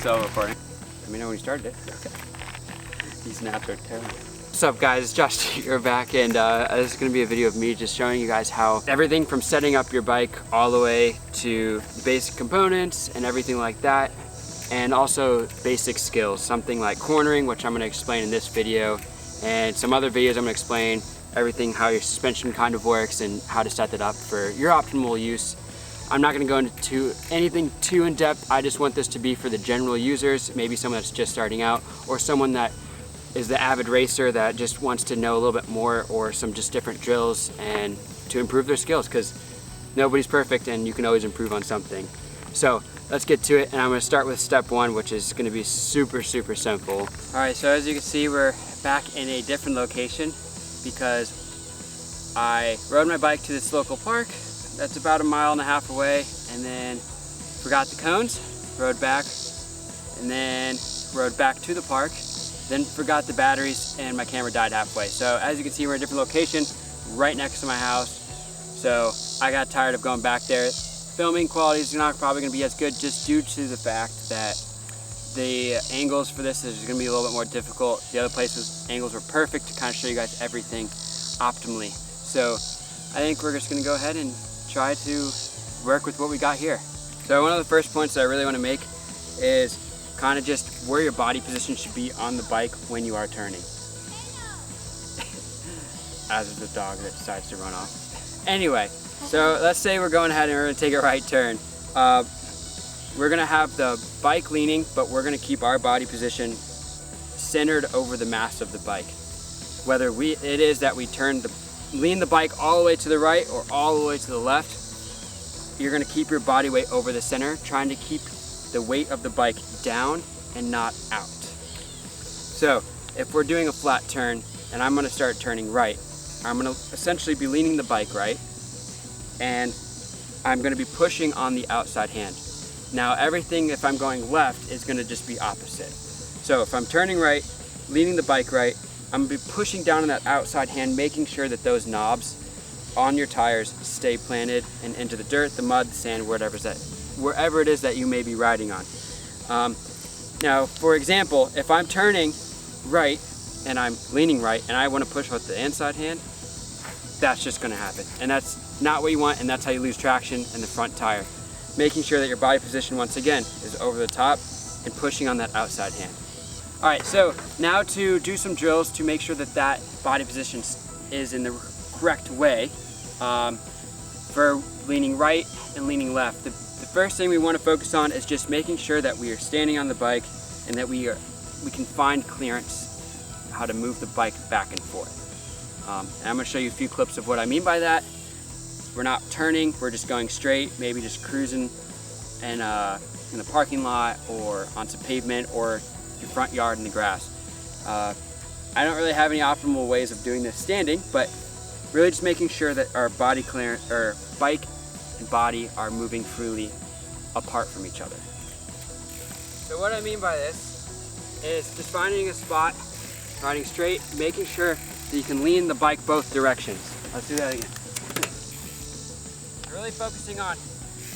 still recording. Let me know when you started it. Okay. These naps are terrible. What's up guys, it's Josh here back, and this is going to be a video of me just showing you guys how everything from setting up your bike all the way to the basic components and everything like that, and also basic skills, something like cornering, which I'm going to explain in this video, and some other videos I'm going to explain everything, how your suspension kind of works and how to set that up for your optimal use. I'm not going to go into anything too in-depth. I just want this to be for the general users, maybe someone that's just starting out, or someone that is the avid racer that just wants to know a little bit more, or some just different drills and to improve their skills, because nobody's perfect and you can always improve on something. So let's get to it, and I'm going to start with step one, which is going to be super simple. Alright, so as you can see, we're back in a different location because I rode my bike to this local park that's about 1.5 miles away, and then forgot the cones, rode back, and then rode back to the park, then forgot the batteries, and my camera died halfway. So as you can see, we're in a different location right next to my house. So I got tired of going back there. Filming quality is not probably going to be as good just due to the fact that the angles for this is going to be a little bit more difficult. The other places, angles were perfect to kind of show you guys everything optimally. So I think we're just going to go ahead and try to work with what we got here. So one of the first points that I really want to make is kind of just where your body position should be on the bike when you are turning. As is the dog that decides to run off. Anyway, so let's say we're going ahead and we're going to take a right turn. We're going to have the bike leaning, but we're going to keep our body position centered over the mass of the bike. Whether it is that we lean the bike all the way to the right or all the way to the left, you're going to keep your body weight over the center, trying to keep the weight of the bike down and not out. So if we're doing a flat turn and I'm going to start turning right, I'm going to essentially be leaning the bike right, and I'm going to be pushing on the outside hand. Now everything, if I'm going left, is going to just be opposite. So if I'm turning right, leaning the bike right, I'm going to be pushing down on that outside hand, making sure that those knobs on your tires stay planted and into the dirt, the mud, the sand, wherever it is that you may be riding on. Now, for example, if I'm turning right and I'm leaning right and I want to push with the inside hand, that's just going to happen. And that's not what you want, and that's how you lose traction in the front tire. Making sure that your body position, once again, is over the top and pushing on that outside hand. Alright, so now to do some drills to make sure that that body position is in the correct way for leaning right and leaning left. The first thing we want to focus on is just making sure that we are standing on the bike and that we can find clearance, how to move the bike back and forth. And I'm going to show you a few clips of what I mean by that. We're not turning, we're just going straight, maybe just cruising in the parking lot or on some pavement or your front yard in the grass. I don't really have any optimal ways of doing this standing, but really just making sure that our bike and body are moving freely apart from each other. So what I mean by this is just finding a spot, riding straight, making sure that you can lean the bike both directions. Let's do that again. Really focusing on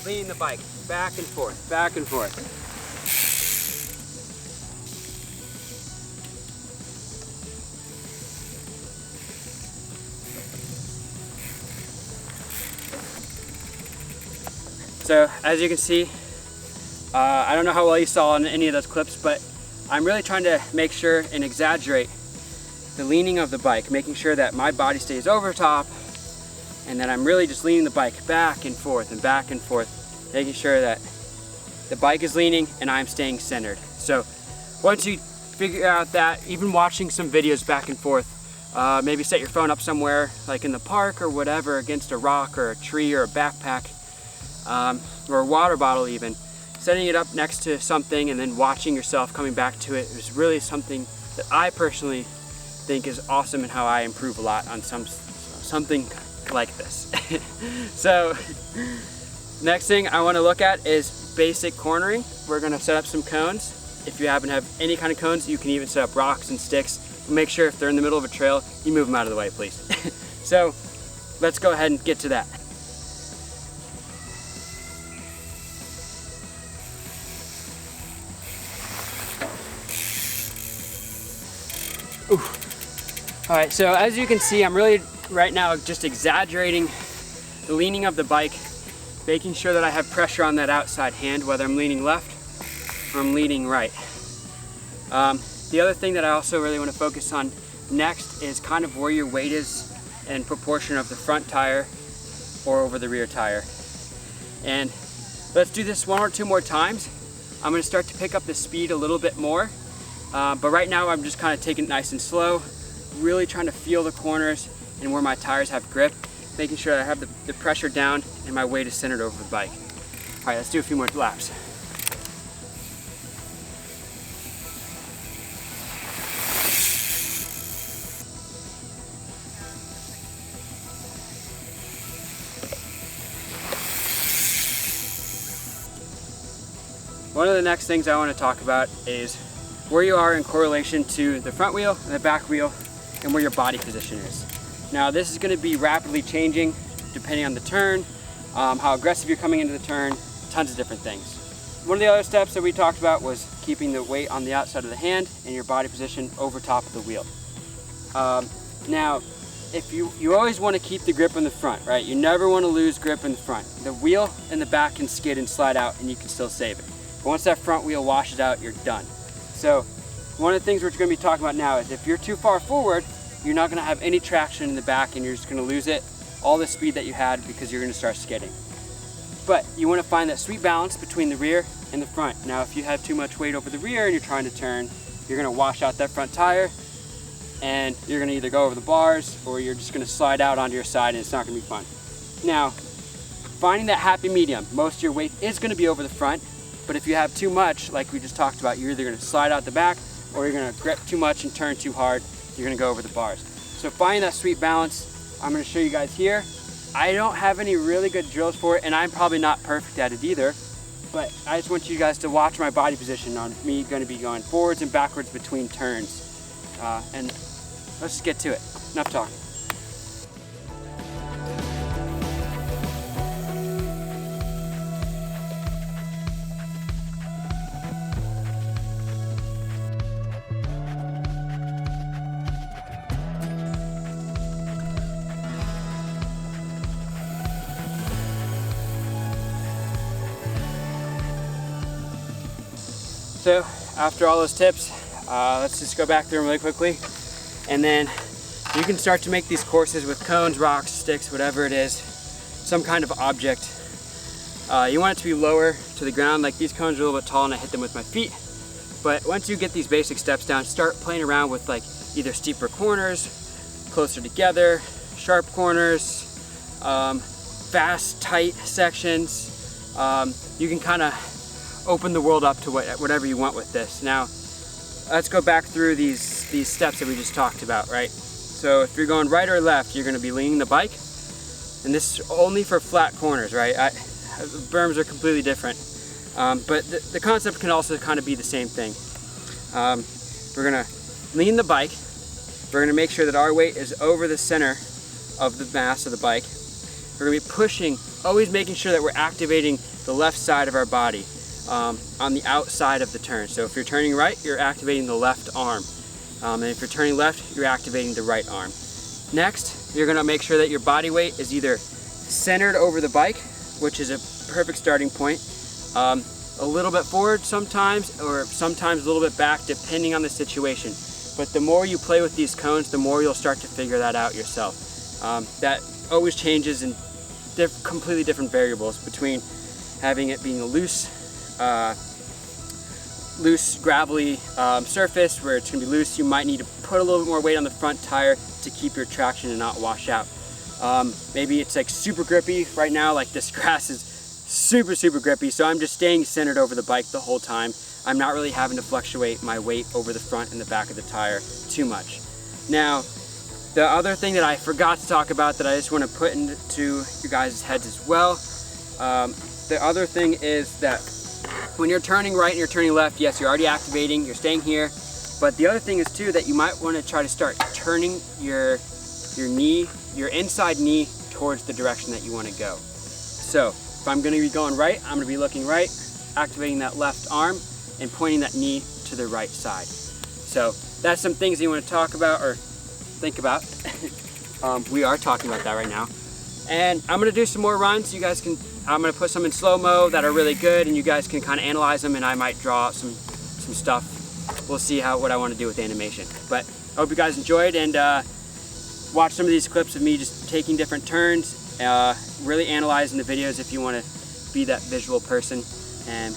leaning the bike back and forth, back and forth. So as you can see, I don't know how well you saw in any of those clips, but I'm really trying to make sure and exaggerate the leaning of the bike, making sure that my body stays over top and that I'm really just leaning the bike back and forth and back and forth, making sure that the bike is leaning and I'm staying centered. So once you figure out that, even watching some videos back and forth, maybe set your phone up somewhere like in the park or whatever, against a rock or a tree or a backpack, or a water bottle even, setting it up next to something and then watching yourself coming back to it is really something that I personally think is awesome, and how I improve a lot on something like this. So next thing I want to look at is basic cornering. We're going to set up some cones. If you happen to have any kind of cones, you can even set up rocks and sticks. Make sure if they're in the middle of a trail, you move them out of the way, please. So let's go ahead and get to that. All right, so as you can see, I'm really right now just exaggerating the leaning of the bike, making sure that I have pressure on that outside hand, whether I'm leaning left or I'm leaning right. The other thing that I also really want to focus on next is kind of where your weight is in proportion of the front tire or over the rear tire. And let's do this one or two more times. I'm going to start to pick up the speed a little bit more, but right now I'm just kind of taking it nice and slow, really trying to feel the corners and where my tires have grip, making sure that I have the pressure down and my weight is centered over the bike. All right, let's do a few more laps. One of the next things I want to talk about is where you are in correlation to the front wheel and the back wheel and where your body position is. Now this is going to be rapidly changing depending on the turn, how aggressive you're coming into the turn, tons of different things. One of the other steps that we talked about was keeping the weight on the outside of the hand and your body position over top of the wheel. Now, if you always want to keep the grip in the front, right? You never want to lose grip in the front. The wheel and the back can skid and slide out and you can still save it. But once that front wheel washes out, you're done. So one of the things we're going to be talking about now is if you're too far forward, you're not going to have any traction in the back and you're just going to lose it, all the speed that you had, because you're going to start skidding. But you want to find that sweet balance between the rear and the front. Now if you have too much weight over the rear and you're trying to turn, you're going to wash out that front tire and you're going to either go over the bars or you're just going to slide out onto your side and it's not going to be fun. Now, finding that happy medium, most of your weight is going to be over the front. But if you have too much, like we just talked about, you're either going to slide out the back or you're going to grip too much and turn too hard. You're going to go over the bars. So finding that sweet balance, I'm going to show you guys here. I don't have any really good drills for it, and I'm probably not perfect at it either. But I just want you guys to watch my body position on me going to be going forwards and backwards between turns. And let's just get to it. Enough talking. So after all those tips, let's just go back through them really quickly. And then you can start to make these courses with cones, rocks, sticks, whatever it is, some kind of object. You want it to be lower to the ground, like these cones are a little bit tall and I hit them with my feet. But once you get these basic steps down, start playing around with like either steeper corners, closer together, sharp corners, fast, tight sections. You can kind of open the world up to whatever you want with this. Now, let's go back through these steps that we just talked about, right? So if you're going right or left, you're going to be leaning the bike, and this is only for flat corners, right? Berms are completely different, but the concept can also kind of be the same thing. We're going to lean the bike. We're going to make sure that our weight is over the center of the mass of the bike. We're going to be pushing, always making sure that we're activating the left side of our body. On the outside of the turn. So if you're turning right, you're activating the left arm. And if you're turning left, you're activating the right arm. Next, you're going to make sure that your body weight is either centered over the bike, which is a perfect starting point, a little bit forward sometimes, or sometimes a little bit back, depending on the situation. But the more you play with these cones, the more you'll start to figure that out yourself. That always changes in completely different variables between having it being a loose, gravelly surface where it's going to be loose. You might need to put a little bit more weight on the front tire to keep your traction and not wash out. Maybe it's like super grippy right now, like this grass is super grippy, so I'm just staying centered over the bike the whole time. I'm not really having to fluctuate my weight over the front and the back of the tire too much. Now, the other thing that I forgot to talk about that I just want to put into you guys' heads as well, the other thing is that when you're turning right and you're turning left, yes, you're already activating, you're staying here, but the other thing is too that you might want to try to start turning your knee, your inside knee towards the direction that you want to go. So if I'm going to be going right, I'm going to be looking right, activating that left arm and pointing that knee to the right side. So that's some things you want to talk about or think about. We are talking about that right now. And I'm gonna do some more runs. You guys can, I'm gonna put some in slow-mo that are really good, and you guys can kind of analyze them, and I might draw some stuff. We'll see what I want to do with the animation. But I hope you guys enjoyed, and watch some of these clips of me just taking different turns, really analyzing the videos if you want to be that visual person, and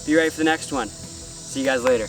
be ready for the next one. See you guys later.